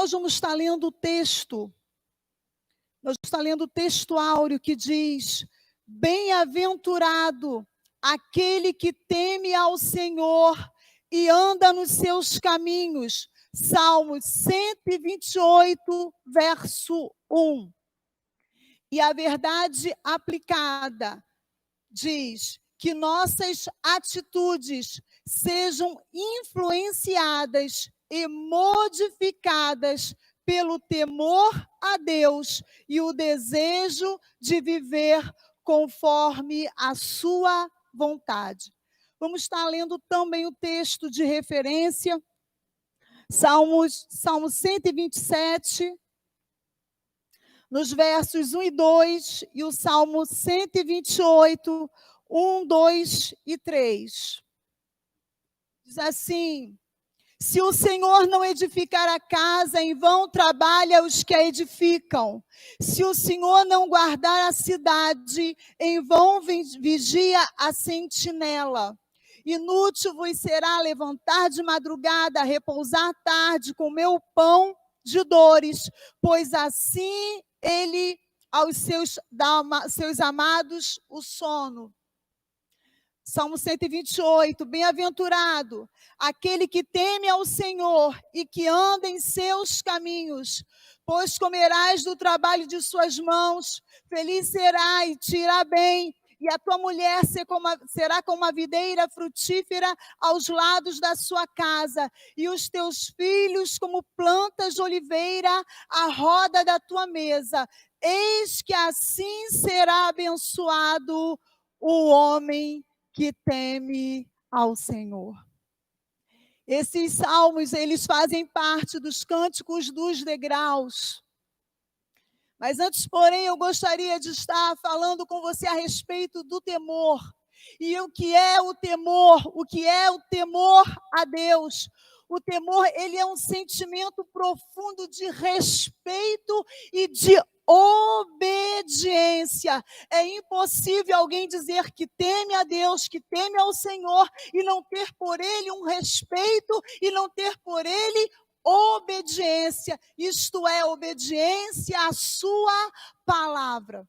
nós vamos estar lendo o texto. Nós vamos estar lendo o texto áureo que diz: bem-aventurado aquele que teme ao Senhor e anda nos seus caminhos. Salmos 128, verso 1. E a verdade aplicada diz que nossas atitudes sejam influenciadas e modificadas pelo temor a Deus e o desejo de viver conforme a sua vontade. Vamos estar lendo também o texto de referência, Salmo 127, nos versos 1 e 2, e o Salmo 128, 1, 2 e 3. Diz assim: se o Senhor não edificar a casa, em vão trabalha os que a edificam. Se o Senhor não guardar a cidade, em vão vigia a sentinela. Inútil vos será levantar de madrugada, repousar tarde, comer o pão de dores, pois assim ele aos seus amados o sono. Salmo 128, bem-aventurado aquele que teme ao Senhor e que anda em seus caminhos, pois comerás do trabalho de suas mãos, feliz será e te irá bem, e a tua mulher será como a videira frutífera aos lados da sua casa, e os teus filhos como plantas de oliveira à roda da tua mesa. Eis que assim será abençoado o homem que teme ao Senhor. Esses salmos, eles fazem parte dos cânticos dos degraus. Mas antes, porém, eu gostaria de estar falando com você a respeito do temor. E o que é o temor? O que é o temor a Deus? O temor, ele é um sentimento profundo de respeito e de obediência. É impossível alguém dizer que teme a Deus, que teme ao Senhor, e não ter por ele um respeito e não ter por ele obediência. Isto é, obediência à sua palavra.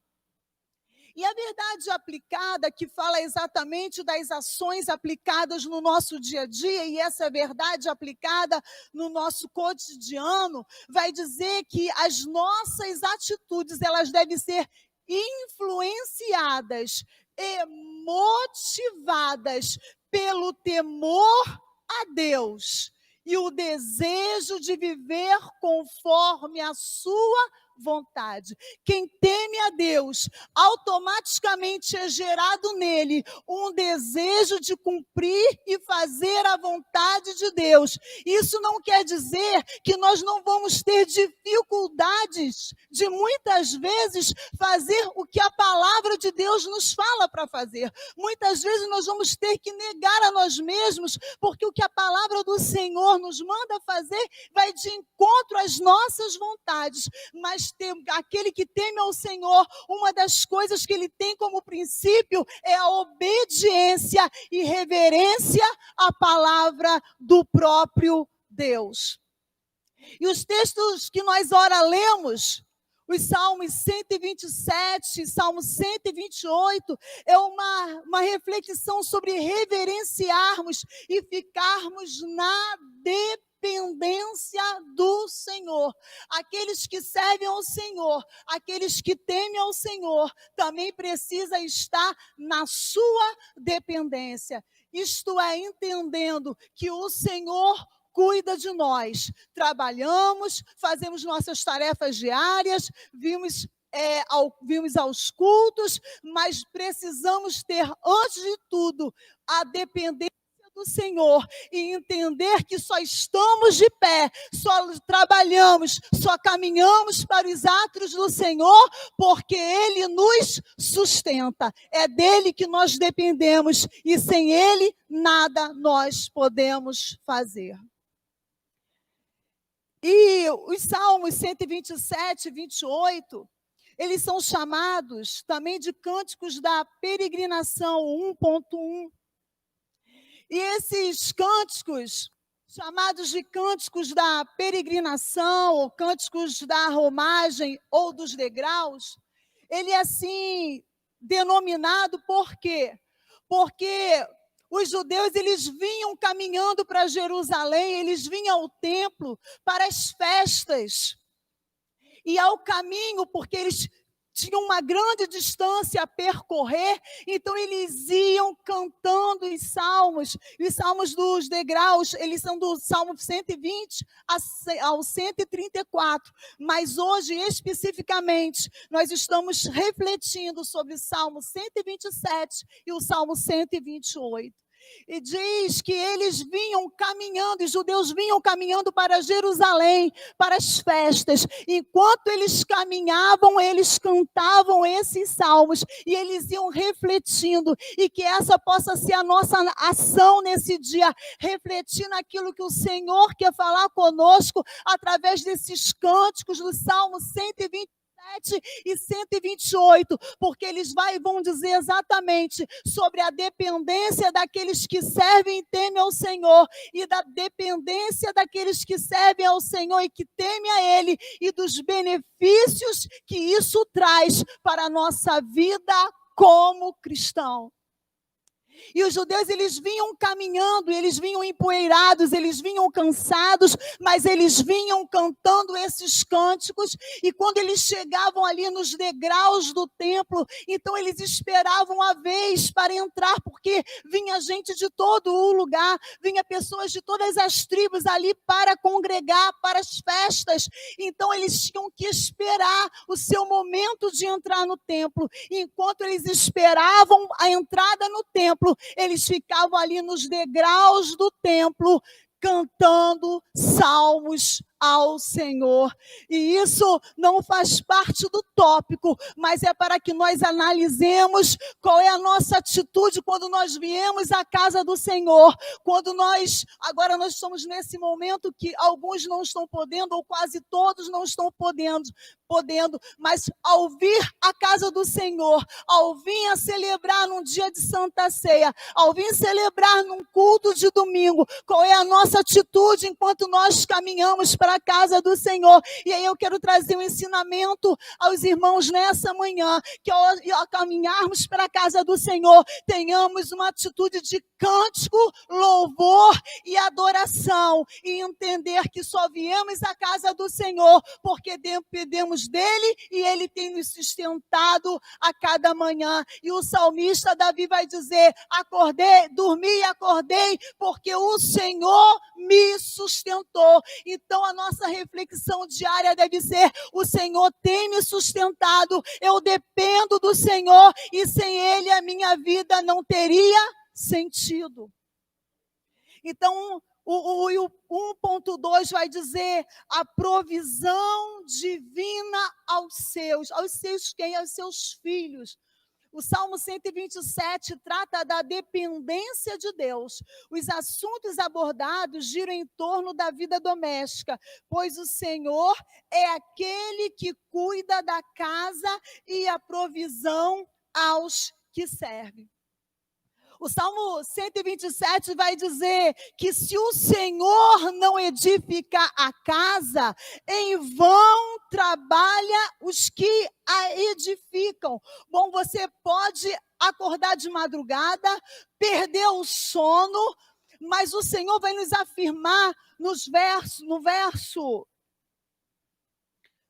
E a verdade aplicada, que fala exatamente das ações aplicadas no nosso dia a dia, e essa verdade aplicada no nosso cotidiano, vai dizer que as nossas atitudes, elas devem ser influenciadas e motivadas pelo temor a Deus e o desejo de viver conforme a sua vontade. Quem teme a Deus, automaticamente é gerado nele um desejo de cumprir e fazer a vontade de Deus. Isso não quer dizer que nós não vamos ter dificuldades de muitas vezes fazer o que a palavra de Deus nos fala para fazer. Muitas vezes nós vamos ter que negar a nós mesmos, porque o que a palavra do Senhor nos manda fazer vai de encontro às nossas vontades. Mas aquele que teme ao Senhor, uma das coisas que ele tem como princípio é a obediência e reverência à palavra do próprio Deus. E os textos que nós ora lemos, os Salmos 127, Salmo 128, é uma reflexão sobre reverenciarmos e ficarmos na dependência do Senhor. Aqueles que servem ao Senhor, aqueles que temem ao Senhor, também precisa estar na sua dependência. Isto é, entendendo que o Senhor cuida de nós. Trabalhamos, fazemos nossas tarefas diárias, vimos aos cultos, mas precisamos ter, antes de tudo, a dependência do Senhor e entender que só estamos de pé, só trabalhamos, só caminhamos para os atos do Senhor porque Ele nos sustenta. É dele que nós dependemos e sem Ele nada nós podemos fazer. E os Salmos 127 e 28, eles são chamados também de cânticos da peregrinação 1.1. E esses cânticos chamados de cânticos da peregrinação, ou cânticos da romagem, ou dos degraus, ele é assim denominado por quê? Porque os judeus, eles vinham caminhando para Jerusalém, eles vinham ao templo para as festas. E ao caminho, porque eles tinham uma grande distância a percorrer, então eles iam cantando os salmos dos degraus, eles são do Salmo 120 ao 134, mas hoje, especificamente, nós estamos refletindo sobre o Salmo 127 e o Salmo 128. E diz que eles vinham caminhando, os judeus vinham caminhando para Jerusalém, para as festas. Enquanto eles caminhavam, eles cantavam esses salmos e eles iam refletindo. E que essa possa ser a nossa ação nesse dia, refletir naquilo que o Senhor quer falar conosco através desses cânticos do Salmo 127 e 128, porque eles vão dizer exatamente sobre a dependência daqueles que servem e temem ao Senhor, e da dependência daqueles que servem ao Senhor e que temem a Ele, e dos benefícios que isso traz para a nossa vida como cristão. E os judeus, eles vinham caminhando, eles vinham empoeirados, eles vinham cansados, mas eles vinham cantando esses cânticos, e quando eles chegavam ali nos degraus do templo, então eles esperavam a vez para entrar, porque vinha gente de todo o lugar, vinha pessoas de todas as tribos ali para congregar, para as festas, então eles tinham que esperar o seu momento de entrar no templo. E enquanto eles esperavam a entrada no templo, eles ficavam ali nos degraus do templo, cantando salmos ao Senhor. E isso não faz parte do tópico, mas é para que nós analisemos qual é a nossa atitude quando nós viemos à casa do Senhor. Agora nós estamos nesse momento que alguns não estão podendo, ou quase todos não estão podendo, mas ao vir à casa do Senhor, ao vir a celebrar num dia de Santa Ceia, ao vir celebrar num culto de domingo, qual é a nossa atitude enquanto nós caminhamos para a casa do Senhor? E aí eu quero trazer um ensinamento aos irmãos nessa manhã, que ao caminharmos para a casa do Senhor, tenhamos uma atitude de cântico, louvor e adoração, e entender que só viemos à casa do Senhor porque dependemos dele, e ele tem nos sustentado a cada manhã. E o salmista Davi vai dizer: dormi e acordei, porque o Senhor me sustentou. Então a nossa reflexão diária deve ser: o Senhor tem me sustentado, eu dependo do Senhor, e sem ele a minha vida não teria sentido. Então, o 1.2 vai dizer a provisão divina aos seus quem? Aos seus filhos. O Salmo 127 trata da dependência de Deus. Os assuntos abordados giram em torno da vida doméstica, pois o Senhor é aquele que cuida da casa e a provisão aos que servem. O Salmo 127 vai dizer que se o Senhor não edificar a casa, em vão trabalha os que a edificam. Bom, você pode acordar de madrugada, perder o sono, mas o Senhor vai nos afirmar no verso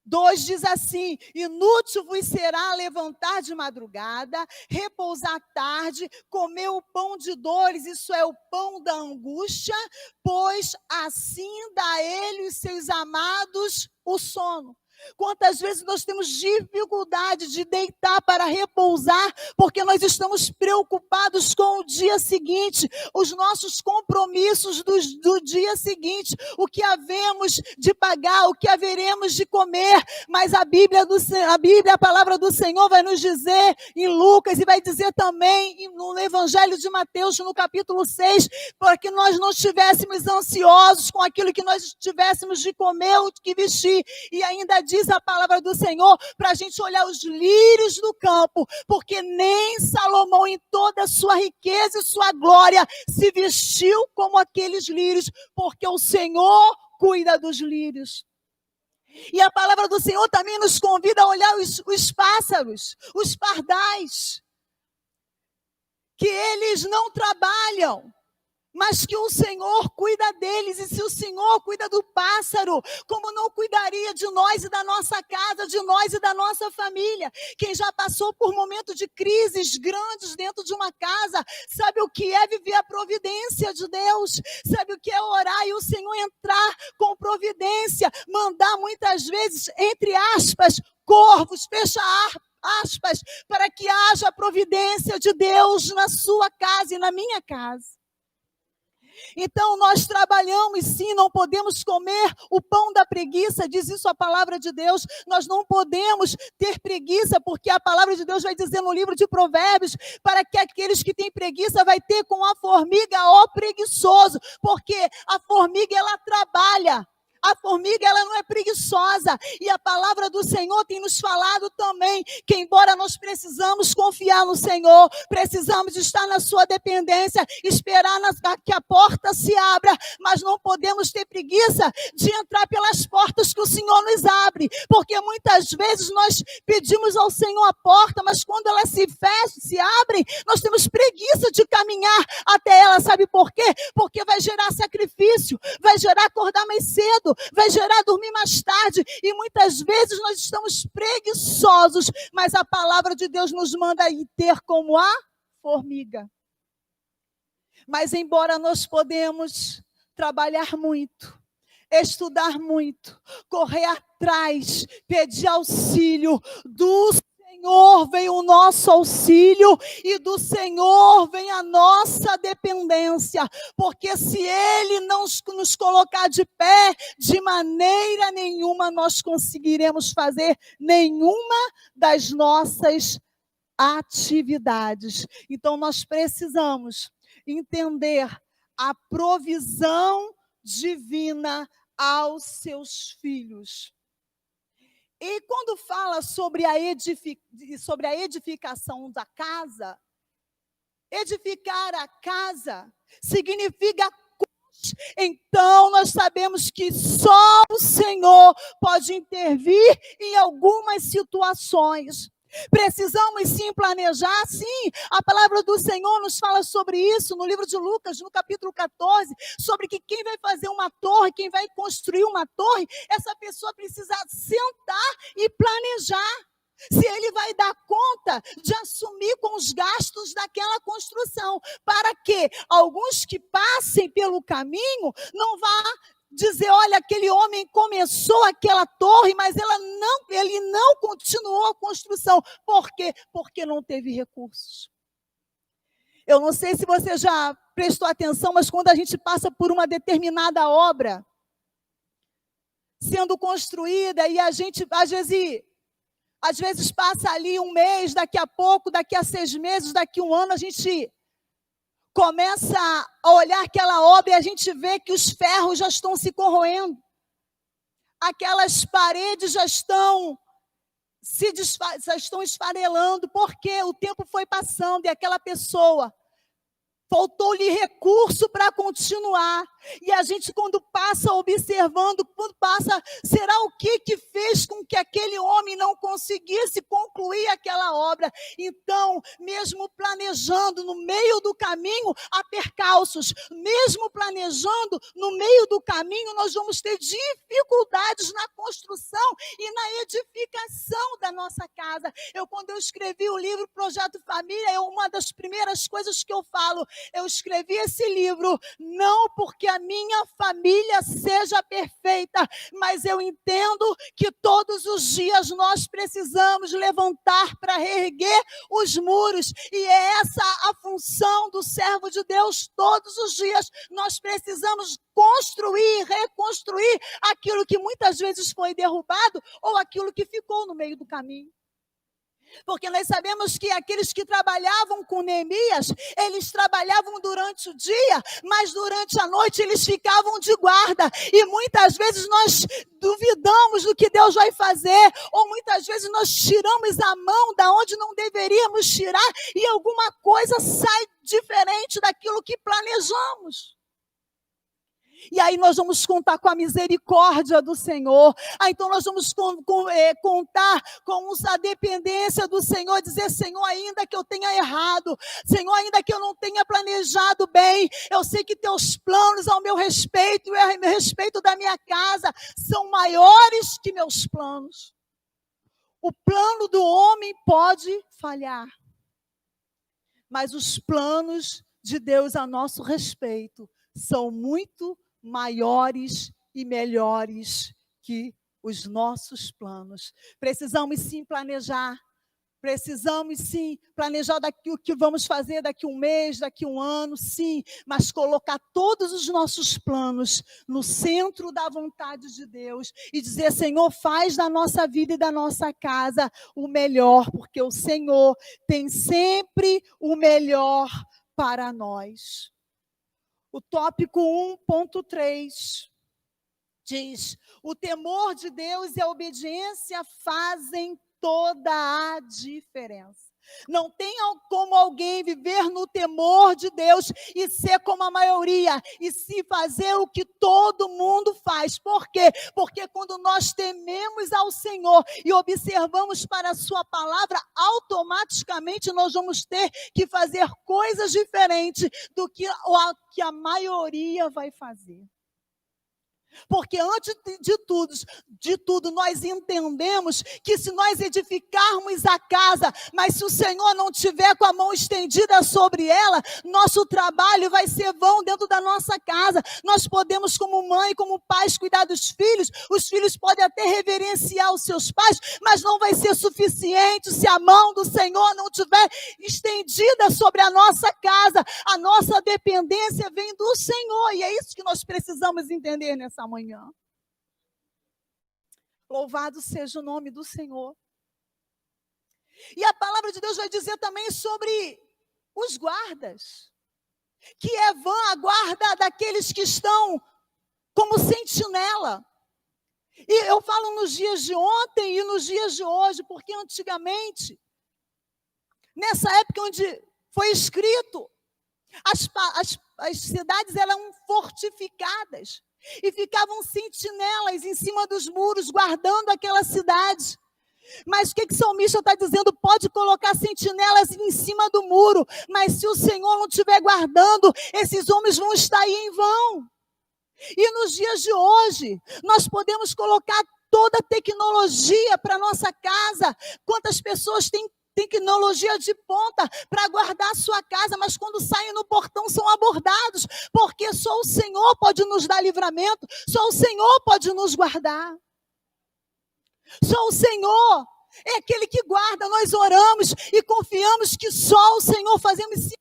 2 diz assim: inútil vos será levantar de madrugada, repousar tarde, comer o pão de dores, isso é o pão da angústia, pois assim dá ele os seus amados o sono. Quantas vezes nós temos dificuldade de deitar para repousar, porque nós estamos preocupados com o dia seguinte, os nossos compromissos do dia seguinte, o que havemos de pagar, o que haveremos de comer. Mas a Bíblia, a palavra do Senhor vai nos dizer em Lucas, e vai dizer também no Evangelho de Mateus, no capítulo 6, para que nós não estivéssemos ansiosos com aquilo que nós tivéssemos de comer ou de vestir. E ainda diz a palavra do Senhor para a gente olhar os lírios do campo, porque nem Salomão em toda a sua riqueza e sua glória se vestiu como aqueles lírios, porque o Senhor cuida dos lírios. E a palavra do Senhor também nos convida a olhar os pássaros, os pardais, que eles não trabalham, mas que o Senhor cuida deles. E se o Senhor cuida do pássaro, como não cuidaria de nós e da nossa casa, de nós e da nossa família? Quem já passou por momentos de crises grandes dentro de uma casa, sabe o que é viver a providência de Deus, sabe o que é orar e o Senhor entrar com providência, mandar muitas vezes, entre aspas, corvos, fecha aspas, para que haja a providência de Deus na sua casa e na minha casa. Então nós trabalhamos sim, não podemos comer o pão da preguiça, diz isso a palavra de Deus. Nós não podemos ter preguiça, porque a palavra de Deus vai dizer no livro de Provérbios, para que aqueles que têm preguiça vai ter com a formiga ó preguiçoso, porque a formiga ela trabalha. A formiga, ela não é preguiçosa. E a palavra do Senhor tem nos falado também que, embora nós precisamos confiar no Senhor, precisamos estar na sua dependência, esperar que a porta se abra, mas não podemos ter preguiça de entrar pelas portas que o Senhor nos abre, porque muitas vezes nós pedimos ao Senhor a porta, mas quando ela se fecha, se abre, nós temos preguiça de caminhar até ela. Sabe por quê? Porque vai gerar sacrifício, vai gerar acordar mais cedo, vai gerar dormir mais tarde, e muitas vezes nós estamos preguiçosos, mas a palavra de Deus nos manda ir ter como a formiga. Mas embora nós podemos trabalhar muito, estudar muito, correr atrás, pedir auxílio do Senhor, vem o nosso auxílio, e do Senhor vem a nossa dependência, porque se Ele não nos colocar de pé, de maneira nenhuma nós conseguiremos fazer nenhuma das nossas atividades. Então nós precisamos entender a provisão divina aos seus filhos. E quando fala sobre a edificação da casa, edificar a casa significa então nós sabemos que só o Senhor pode intervir em algumas situações. Precisamos sim planejar, sim. A palavra do Senhor nos fala sobre isso no livro de Lucas, no capítulo 14, sobre que quem vai fazer uma torre, quem vai construir uma torre, essa pessoa precisa sentar e planejar. Se ele vai dar conta de assumir com os gastos daquela construção, para que alguns que passem pelo caminho não vá dizer, olha, aquele homem começou aquela torre, mas ele não continuou a construção. Por quê? Porque não teve recursos. Eu não sei se você já prestou atenção, mas quando a gente passa por uma determinada obra sendo construída, e a gente, às vezes passa ali um mês, daqui a pouco, daqui a 6 meses, daqui a 1 ano, a gente começa a olhar aquela obra e a gente vê que os ferros já estão se corroendo. Aquelas paredes já estão esfarelando, porque o tempo foi passando e aquela pessoa faltou-lhe recurso para continuar. E a gente, quando passa observando, será o que fez com que aquele homem não conseguisse concluir aquela obra? Então, mesmo planejando no meio do caminho, há percalços. Mesmo planejando no meio do caminho, nós vamos ter dificuldades na construção e na edificação da nossa casa. Quando eu escrevi o livro Projeto Família, uma das primeiras coisas que eu falo, eu escrevi esse livro não porque a minha família seja perfeita, mas eu entendo que todos os dias nós precisamos levantar para reerguer os muros, e é essa a função do servo de Deus. Todos os dias nós precisamos construir, reconstruir aquilo que muitas vezes foi derrubado ou aquilo que ficou no meio do caminho. Porque nós sabemos que aqueles que trabalhavam com Neemias, eles trabalhavam durante o dia, mas durante a noite eles ficavam de guarda. E muitas vezes nós duvidamos duvidamos do que Deus vai fazer, ou muitas vezes nós tiramos a mão da onde não deveríamos tirar e alguma coisa sai diferente daquilo que planejamos. E aí nós vamos contar com a misericórdia do Senhor. Então nós vamos contar com a dependência do Senhor, dizer: Senhor, ainda que eu tenha errado, Senhor, ainda que eu não tenha planejado bem, eu sei que teus planos ao meu respeito e ao respeito da minha casa são maiores que meus planos. O plano do homem pode falhar, mas os planos de Deus a nosso respeito são muito maiores e melhores que os nossos planos. Precisamos sim planejar. Precisamos sim planejar o que vamos fazer daqui um mês, daqui um ano, sim, mas colocar todos os nossos planos no centro da vontade de Deus e dizer: Senhor, faz da nossa vida e da nossa casa o melhor, porque o Senhor tem sempre o melhor para nós. O tópico 1.3 diz: o temor de Deus e a obediência fazem toda a diferença. Não tem como alguém viver no temor de Deus e ser como a maioria, e se fazer o que todo mundo faz. Por quê? Porque quando nós tememos ao Senhor e observamos para a sua palavra, automaticamente nós vamos ter que fazer coisas diferentes do que a maioria vai fazer. Porque antes de tudo, nós entendemos que se nós edificarmos a casa, mas se o Senhor não tiver com a mão estendida sobre ela, nosso trabalho vai ser vão dentro da nossa casa. Nós podemos, como mãe, como pais, cuidar dos filhos. Os filhos podem até reverenciar os seus pais, mas não vai ser suficiente se a mão do Senhor não tiver estendida sobre a nossa casa. A nossa dependência vem do Senhor, e é isso que nós precisamos entender nessa manhã. Louvado seja o nome do Senhor. E a palavra de Deus vai dizer também sobre os guardas, que é vã a guarda daqueles que estão como sentinela. E eu falo nos dias de ontem e nos dias de hoje, porque antigamente, nessa época onde foi escrito, as cidades eram fortificadas. E ficavam sentinelas em cima dos muros, guardando aquela cidade. Mas o que o salmista está dizendo? Pode colocar sentinelas em cima do muro, mas se o Senhor não estiver guardando, esses homens vão estar aí em vão. E nos dias de hoje, nós podemos colocar toda a tecnologia para a nossa casa. Quantas pessoas têm tecnologia de ponta para guardar a sua casa, mas quando saem no portão são abordados, porque só o Senhor pode nos dar livramento, só o Senhor pode nos guardar. Só o Senhor é aquele que guarda. Nós oramos e confiamos que só o Senhor fazemos sim.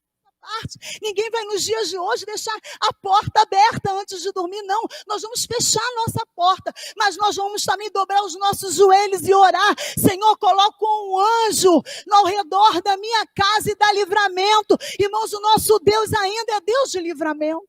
Parte. Ninguém vai nos dias de hoje deixar a porta aberta antes de dormir, não. Nós vamos fechar a nossa porta, mas nós vamos também dobrar os nossos joelhos e orar: Senhor, coloca um anjo ao redor da minha casa e dá livramento. Irmãos, o nosso Deus ainda é Deus de livramento.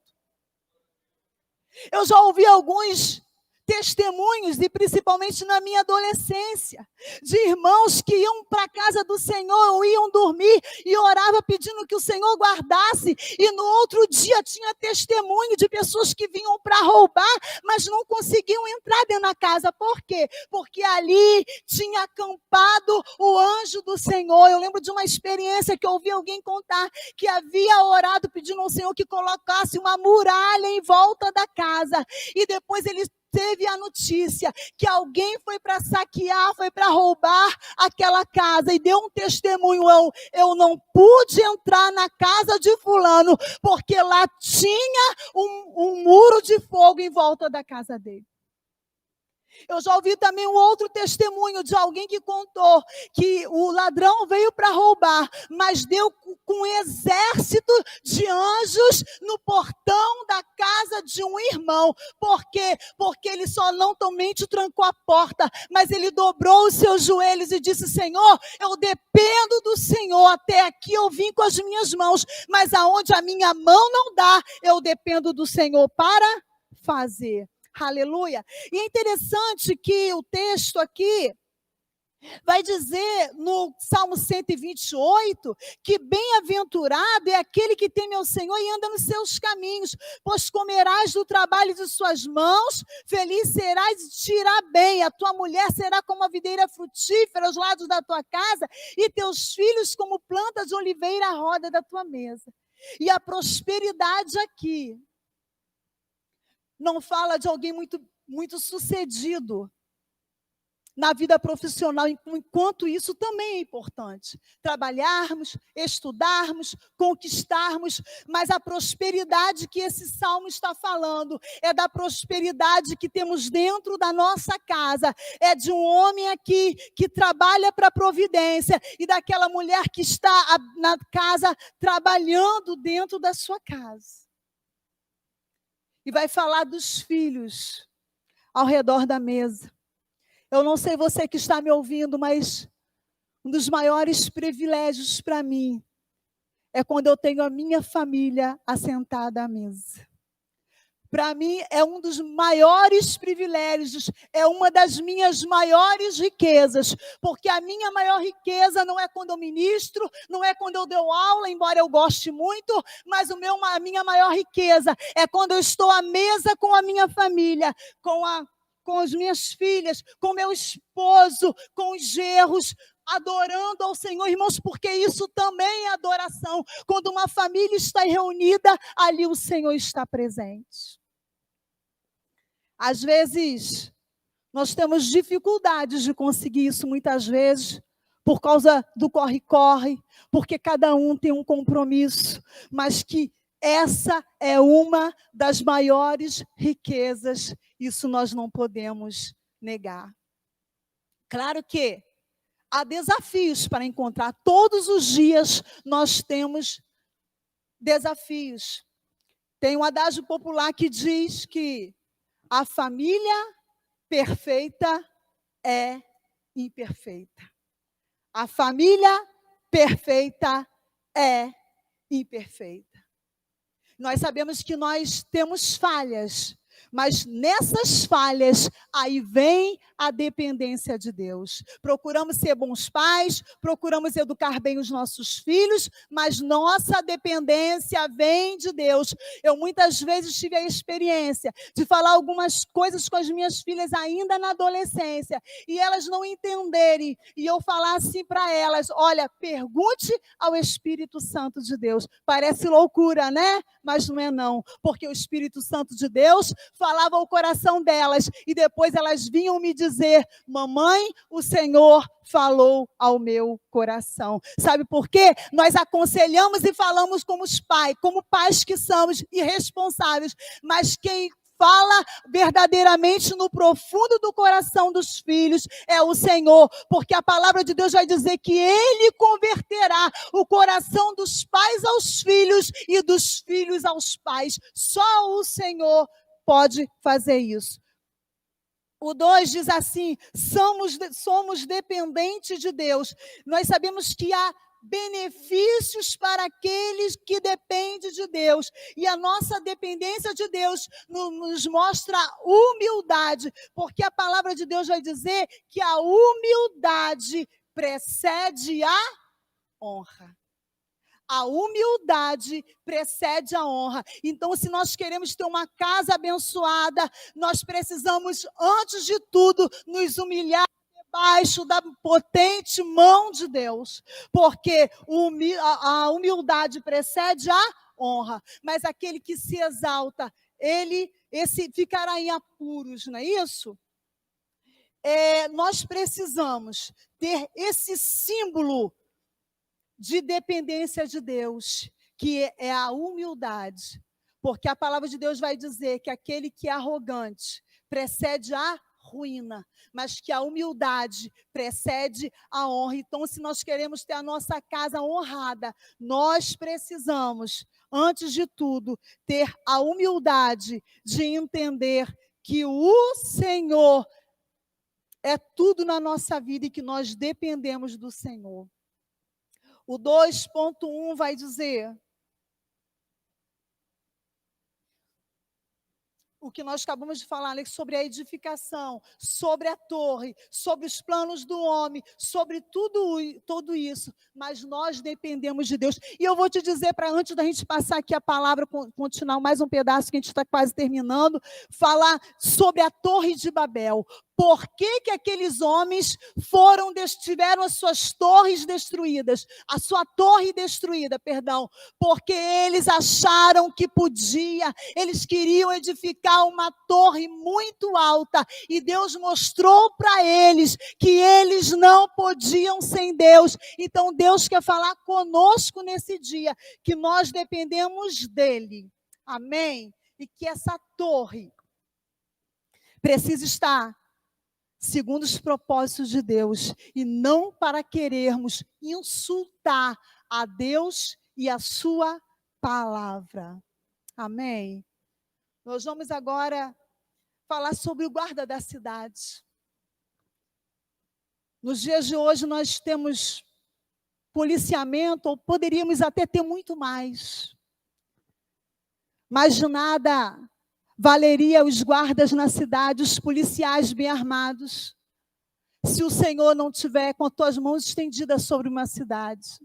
Eu já ouvi alguns testemunhos, e principalmente na minha adolescência, de irmãos que iam para a casa do Senhor, ou iam dormir e orava pedindo que o Senhor guardasse, e no outro dia tinha testemunho de pessoas que vinham para roubar, mas não conseguiam entrar dentro da casa. Por quê? Porque ali tinha acampado o anjo do Senhor. Eu lembro de uma experiência que eu ouvi alguém contar, que havia orado pedindo ao Senhor que colocasse uma muralha em volta da casa, e depois ele teve a notícia que alguém foi para saquear, foi para roubar aquela casa, e deu um testemunho: eu não pude entrar na casa de fulano, porque lá tinha um muro de fogo em volta da casa dele. Eu já ouvi também um outro testemunho de alguém que contou que o ladrão veio para roubar, mas deu com um exército de anjos no portão da casa de um irmão. Por quê? Porque ele só não somente trancou a porta, mas ele dobrou os seus joelhos e disse: Senhor, eu dependo do Senhor, até aqui eu vim com as minhas mãos, mas aonde a minha mão não dá, eu dependo do Senhor para fazer. Aleluia. E é interessante que o texto aqui vai dizer no Salmo 128 que bem-aventurado é aquele que teme ao Senhor e anda nos seus caminhos, pois comerás do trabalho de suas mãos, feliz serás e te irá bem, a tua mulher será como a videira frutífera aos lados da tua casa e teus filhos como plantas de oliveira à roda da tua mesa. E a prosperidade aqui não fala de alguém muito sucedido na vida profissional, enquanto isso também é importante. Trabalharmos, estudarmos, conquistarmos, mas a prosperidade que esse salmo está falando é da prosperidade que temos dentro da nossa casa, é de um homem aqui que trabalha para a providência e daquela mulher que está na casa trabalhando dentro da sua casa. E vai falar dos filhos ao redor da mesa. Eu não sei você que está me ouvindo, mas um dos maiores privilégios para mim é quando eu tenho a minha família assentada à mesa. Para mim é um dos maiores privilégios, é uma das minhas maiores riquezas, porque a minha maior riqueza não é quando eu ministro, não é quando eu dou aula, embora eu goste muito, mas a minha maior riqueza é quando eu estou à mesa com a minha família, com as minhas filhas, com meu esposo, com os genros, adorando ao Senhor, irmãos, porque isso também é adoração. Quando uma família está reunida, ali o Senhor está presente. Às vezes, nós temos dificuldades de conseguir isso, muitas vezes, por causa do corre-corre, porque cada um tem um compromisso, mas que essa é uma das maiores riquezas, isso nós não podemos negar. Claro que há desafios para encontrar, todos os dias nós temos desafios. Tem um adágio popular que diz que a família perfeita é imperfeita. A família perfeita é imperfeita. Nós sabemos que nós temos falhas, mas nessas falhas, aí vem a dependência de Deus. Procuramos ser bons pais, procuramos educar bem os nossos filhos, mas nossa dependência vem de Deus. Eu muitas vezes tive a experiência de falar algumas coisas com as minhas filhas ainda na adolescência, e elas não entenderem, e eu falar assim para elas, olha, pergunte ao Espírito Santo de Deus. Parece loucura, né? Mas não é não, porque o Espírito Santo de Deus falava ao coração delas, e depois elas vinham me dizer, mamãe, o Senhor falou ao meu coração. Sabe por quê? Nós aconselhamos e falamos como pais que somos irresponsáveis, mas quem fala verdadeiramente no profundo do coração dos filhos é o Senhor, porque a palavra de Deus vai dizer que Ele converterá o coração dos pais aos filhos e dos filhos aos pais. Só o Senhor pode fazer isso. O 2 diz assim, somos dependentes de Deus. Nós sabemos que há benefícios para aqueles que dependem de Deus. E a nossa dependência de Deus nos mostra humildade, porque a palavra de Deus vai dizer que a humildade precede a honra. A humildade precede a honra. Então, se nós queremos ter uma casa abençoada, nós precisamos, antes de tudo, nos humilhar debaixo da potente mão de Deus. Porque a humildade precede a honra. Mas aquele que se exalta, esse ficará em apuros, não é isso? Nós precisamos ter esse símbolo de dependência de Deus, que é a humildade, porque a palavra de Deus vai dizer que aquele que é arrogante precede a ruína, mas que a humildade precede a honra. Então, se nós queremos ter a nossa casa honrada, nós precisamos, antes de tudo, ter a humildade de entender que o Senhor é tudo na nossa vida e que nós dependemos do Senhor. O 2.1 vai dizer, o que nós acabamos de falar, né, sobre a edificação, sobre a torre, sobre os planos do homem, sobre tudo isso, mas nós dependemos de Deus. E eu vou te dizer, para antes da gente passar aqui a palavra, continuar mais um pedaço que a gente está quase terminando, falar sobre a Torre de Babel. Por que que aqueles homens tiveram as suas torres destruídas, a sua torre destruída, perdão, porque eles acharam que eles queriam edificar uma torre muito alta, e Deus mostrou para eles que eles não podiam sem Deus. Então Deus quer falar conosco nesse dia, que nós dependemos dele, amém? E que essa torre precisa estar segundo os propósitos de Deus, e não para querermos insultar a Deus e a sua palavra. Amém? Nós vamos agora falar sobre o guarda da cidade. Nos dias de hoje nós temos policiamento, ou poderíamos até ter muito mais. Mas de nada valeria os guardas na cidade, os policiais bem armados, se o Senhor não tiver com as tuas mãos estendidas sobre uma cidade,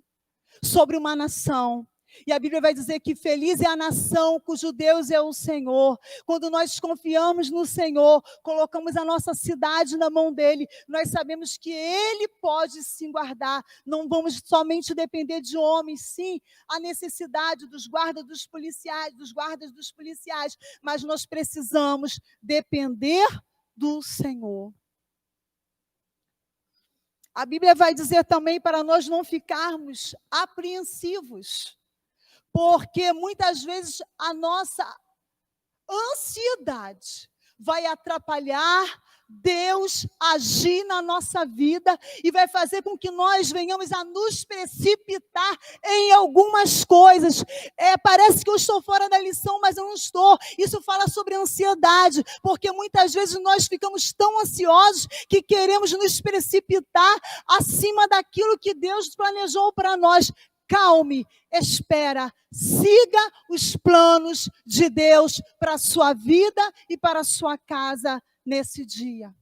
sobre uma nação. E a Bíblia vai dizer que feliz é a nação cujo Deus é o Senhor. Quando nós confiamos no Senhor, colocamos a nossa cidade na mão dele, nós sabemos que ele pode sim guardar. Não vamos somente depender de homens, sim, a necessidade dos guardas dos policiais, mas nós precisamos depender do Senhor. A Bíblia vai dizer também para nós não ficarmos apreensivos, porque muitas vezes a nossa ansiedade vai atrapalhar Deus agir na nossa vida e vai fazer com que nós venhamos a nos precipitar em algumas coisas. Parece que eu estou fora da lição, mas eu não estou. Isso fala sobre ansiedade, porque muitas vezes nós ficamos tão ansiosos que queremos nos precipitar acima daquilo que Deus planejou para nós. Calme, espera, siga os planos de Deus para a sua vida e para a sua casa nesse dia.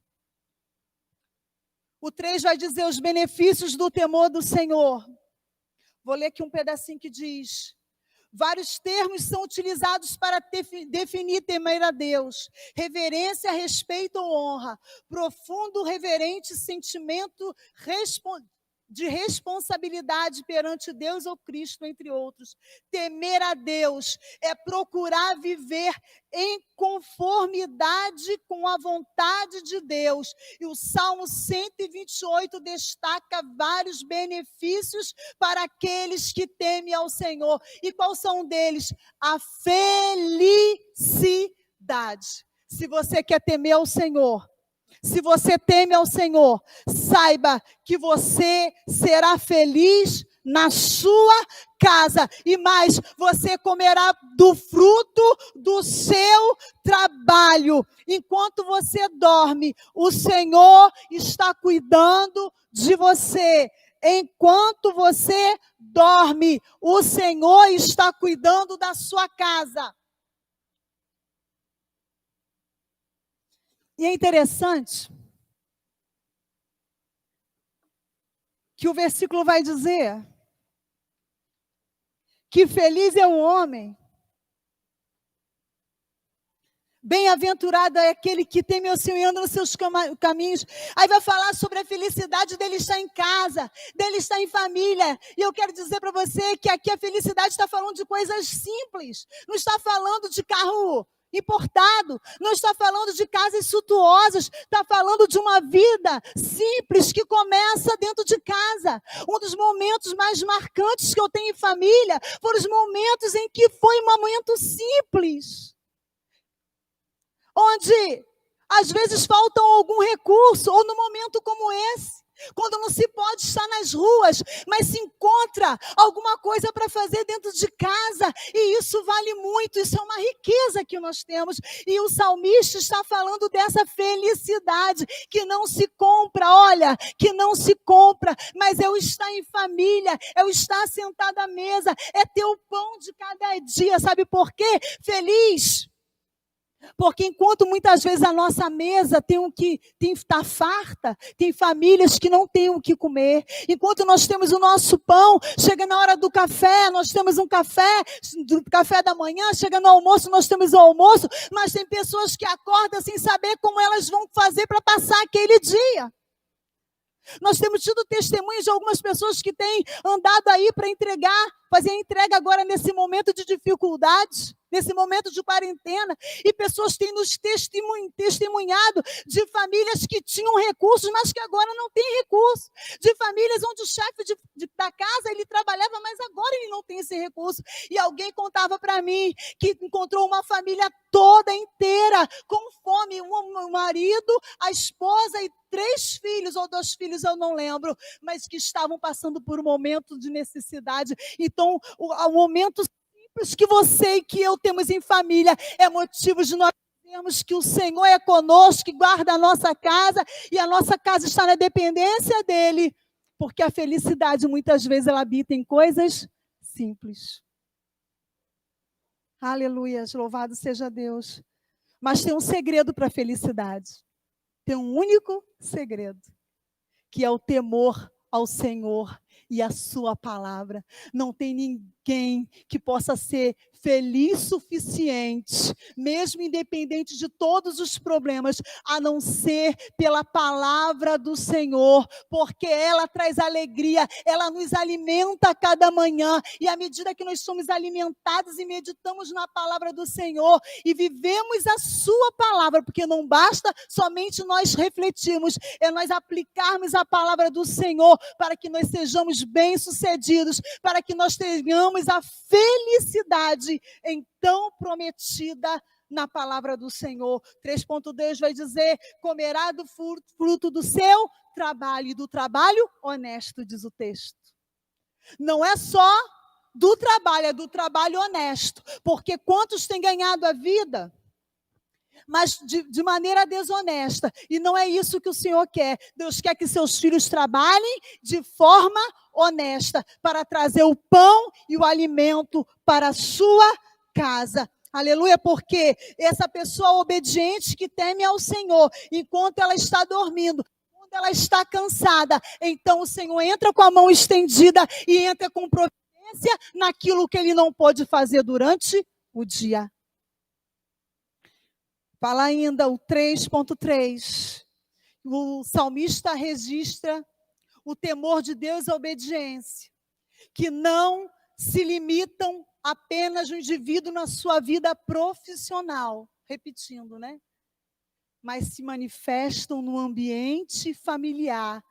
O 3 vai dizer os benefícios do temor do Senhor. Vou ler aqui um pedacinho que diz: vários termos são utilizados para definir temer a Deus: reverência, respeito ou honra, profundo, reverente sentimento de responsabilidade perante Deus ou Cristo, entre outros. Temer a Deus é procurar viver em conformidade com a vontade de Deus. E o Salmo 128 destaca vários benefícios para aqueles que temem ao Senhor. E quais são deles? A felicidade. Se você quer temer ao Senhor, se você teme ao Senhor, saiba que você será feliz na sua casa. E mais, você comerá do fruto do seu trabalho. Enquanto você dorme, o Senhor está cuidando de você. Enquanto você dorme, o Senhor está cuidando da sua casa. E é interessante que o versículo vai dizer que feliz é o homem, bem-aventurado é aquele que teme ao Senhor e anda nos seus caminhos. Aí vai falar sobre a felicidade dele estar em casa, dele estar em família. E eu quero dizer para você que aqui a felicidade está falando de coisas simples, não está falando de carro importado, não está falando de casas suntuosas, está falando de uma vida simples que começa dentro de casa. Um dos momentos mais marcantes que eu tenho em família foram os momentos em que foi um momento simples, onde às vezes falta algum recurso, ou num momento como esse, quando não se pode estar nas ruas, mas se encontra alguma coisa para fazer dentro de casa, e isso vale muito, isso é uma riqueza que nós temos. E o salmista está falando dessa felicidade que não se compra, olha, que não se compra, mas é o estar em família, é o estar sentado à mesa, é ter o pão de cada dia. Sabe por quê? Feliz Porque enquanto muitas vezes a nossa mesa tem que estar farta, tem famílias que não têm o que comer. Enquanto nós temos o nosso pão, chega na hora do café, nós temos um café, do café da manhã, chega no almoço, nós temos o almoço, mas tem pessoas que acordam sem saber como elas vão fazer para passar aquele dia. Nós temos tido testemunhos de algumas pessoas que têm andado aí para entregar, fazer a entrega agora nesse momento de dificuldades, nesse momento de quarentena, e pessoas têm nos testemunhado de famílias que tinham recursos, mas que agora não têm recursos, de famílias onde o chefe da casa, ele trabalhava, mas agora ele não tem esse recurso, e alguém contava para mim que encontrou uma família toda inteira, com fome, um marido, a esposa e 3 filhos, ou 2 filhos, eu não lembro, mas que estavam passando por um momento de necessidade. Então, o momento simples que você e que eu temos em família é motivo de nós dizermos que o Senhor é conosco, que guarda a nossa casa, e a nossa casa está na dependência dEle, porque a felicidade, muitas vezes, ela habita em coisas simples. Aleluia, louvado seja Deus. Mas tem um segredo para a felicidade. Tem um único segredo, que é o temor ao Senhor e a sua palavra. Não tem ninguém que possa ser feliz suficiente, mesmo independente de todos os problemas, a não ser pela palavra do Senhor, porque ela traz alegria, ela nos alimenta a cada manhã, e à medida que nós somos alimentados e meditamos na palavra do Senhor e vivemos a sua palavra, porque não basta somente nós refletirmos, é nós aplicarmos a palavra do Senhor para que nós sejamos bem-sucedidos, para que nós tenhamos a felicidade então prometida na palavra do Senhor. 3.2 vai dizer: comerá do fruto do seu trabalho, e do trabalho honesto, diz o texto. Não é só do trabalho, é do trabalho honesto, porque quantos têm ganhado a vida, mas de maneira desonesta, e não é isso que o Senhor quer. Deus quer que seus filhos trabalhem de forma honesta, para trazer o pão e o alimento para a sua casa. Aleluia, porque essa pessoa obediente que teme ao Senhor, enquanto ela está dormindo, quando ela está cansada, então o Senhor entra com a mão estendida e entra com providência naquilo que ele não pôde fazer durante o dia. Fala ainda o 3.3. O salmista registra o temor de Deus e a obediência, que não se limitam apenas no indivíduo na sua vida profissional, repetindo, né? Mas se manifestam no ambiente familiar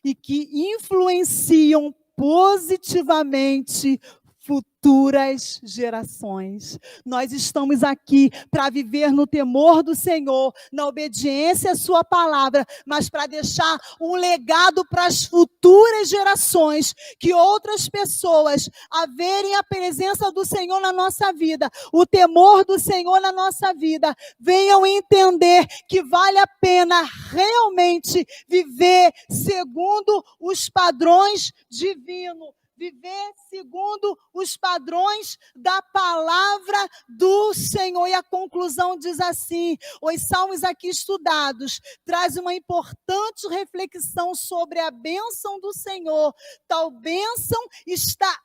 e que influenciam positivamente futuras gerações. Nós estamos aqui para viver no temor do Senhor, na obediência à sua palavra, mas para deixar um legado para as futuras gerações, que outras pessoas, a verem a presença do Senhor na nossa vida, o temor do Senhor na nossa vida, venham entender que vale a pena realmente viver segundo os padrões divinos, viver segundo os padrões da palavra do Senhor. E a conclusão diz assim: os salmos aqui estudados trazem uma importante reflexão sobre a bênção do Senhor. Tal bênção está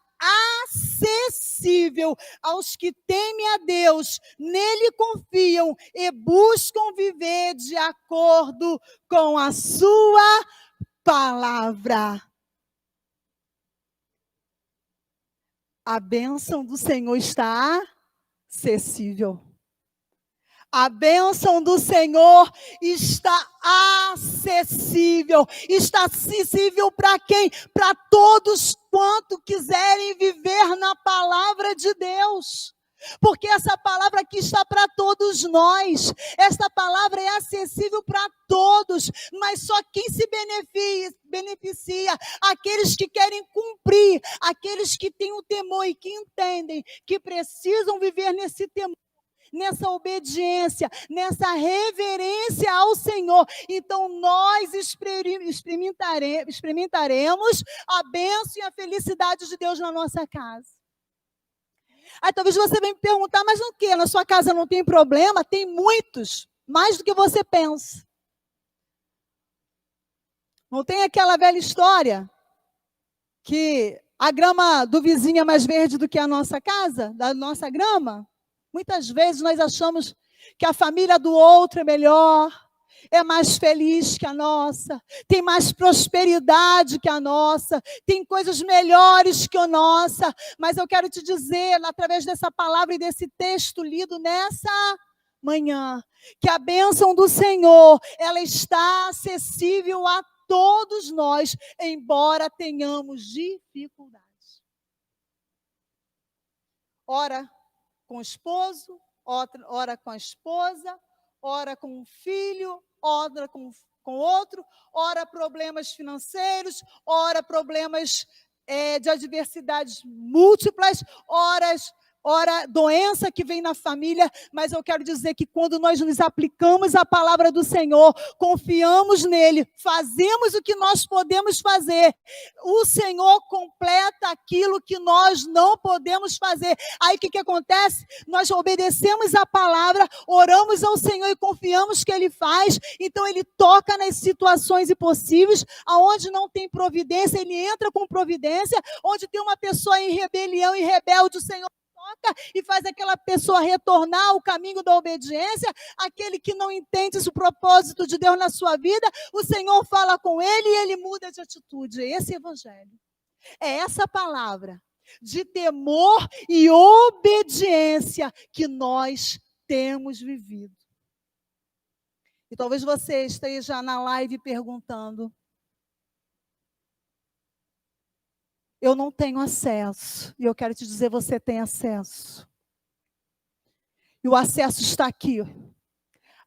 acessível aos que temem a Deus, nele confiam e buscam viver de acordo com a sua palavra. A bênção do Senhor está acessível. A bênção do Senhor está acessível. Está acessível para quem? Para todos quanto quiserem viver na palavra de Deus. Porque essa palavra aqui está para todos nós. Essa palavra é acessível para todos, mas só quem se beneficia, aqueles que querem cumprir, aqueles que têm o temor e que entendem que precisam viver nesse temor, nessa obediência, nessa reverência ao Senhor. Então nós experimentaremos a bênção e a felicidade de Deus na nossa casa. Aí talvez você venha me perguntar, mas o quê? Na sua casa não tem problema? Tem muitos, mais do que você pensa. Não tem aquela velha história que a grama do vizinho é mais verde do que a nossa casa, da nossa grama? Muitas vezes nós achamos que a família do outro é melhor, é mais feliz que a nossa, tem mais prosperidade que a nossa, tem coisas melhores que a nossa, mas eu quero te dizer, através dessa palavra e desse texto lido nessa manhã, que a bênção do Senhor, ela está acessível a todos nós, embora tenhamos dificuldades. Ora com o esposo, ora com a esposa, ora com um filho, ora com outro, ora problemas financeiros, ora problemas de adversidades múltiplas, ora doença que vem na família, mas eu quero dizer que quando nós nos aplicamos à palavra do Senhor, confiamos nele, fazemos o que nós podemos fazer, o Senhor completa aquilo que nós não podemos fazer. Aí o que acontece? Nós obedecemos a palavra, oramos ao Senhor e confiamos que ele faz, então ele toca nas situações impossíveis, aonde não tem providência, ele entra com providência, onde tem uma pessoa em rebelião e rebelde, o Senhor e faz aquela pessoa retornar ao caminho da obediência. Aquele que não entende o propósito de Deus na sua vida, o Senhor fala com ele e ele muda de atitude. Esse evangelho, é essa palavra de temor e obediência que nós temos vivido. E talvez você esteja na live perguntando: eu não tenho acesso. E eu quero te dizer, você tem acesso. E o acesso está aqui.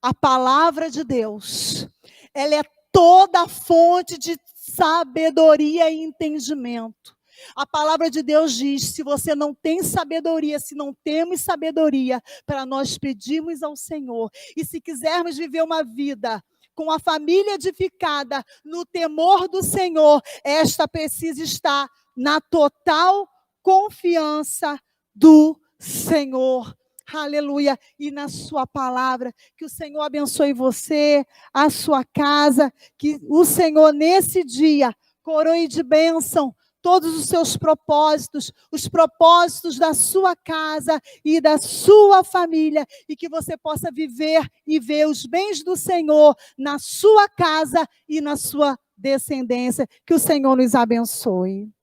A palavra de Deus, ela é toda a fonte de sabedoria e entendimento. A palavra de Deus diz, se você não tem sabedoria, se não temos sabedoria, para nós pedirmos ao Senhor. E se quisermos viver uma vida com a família edificada no temor do Senhor, esta precisa estar na total confiança do Senhor. Aleluia. E na sua palavra, que o Senhor abençoe você, a sua casa, que o Senhor nesse dia coroe de bênção todos os seus propósitos, os propósitos da sua casa e da sua família, e que você possa viver e ver os bens do Senhor na sua casa e na sua descendência. Que o Senhor nos abençoe.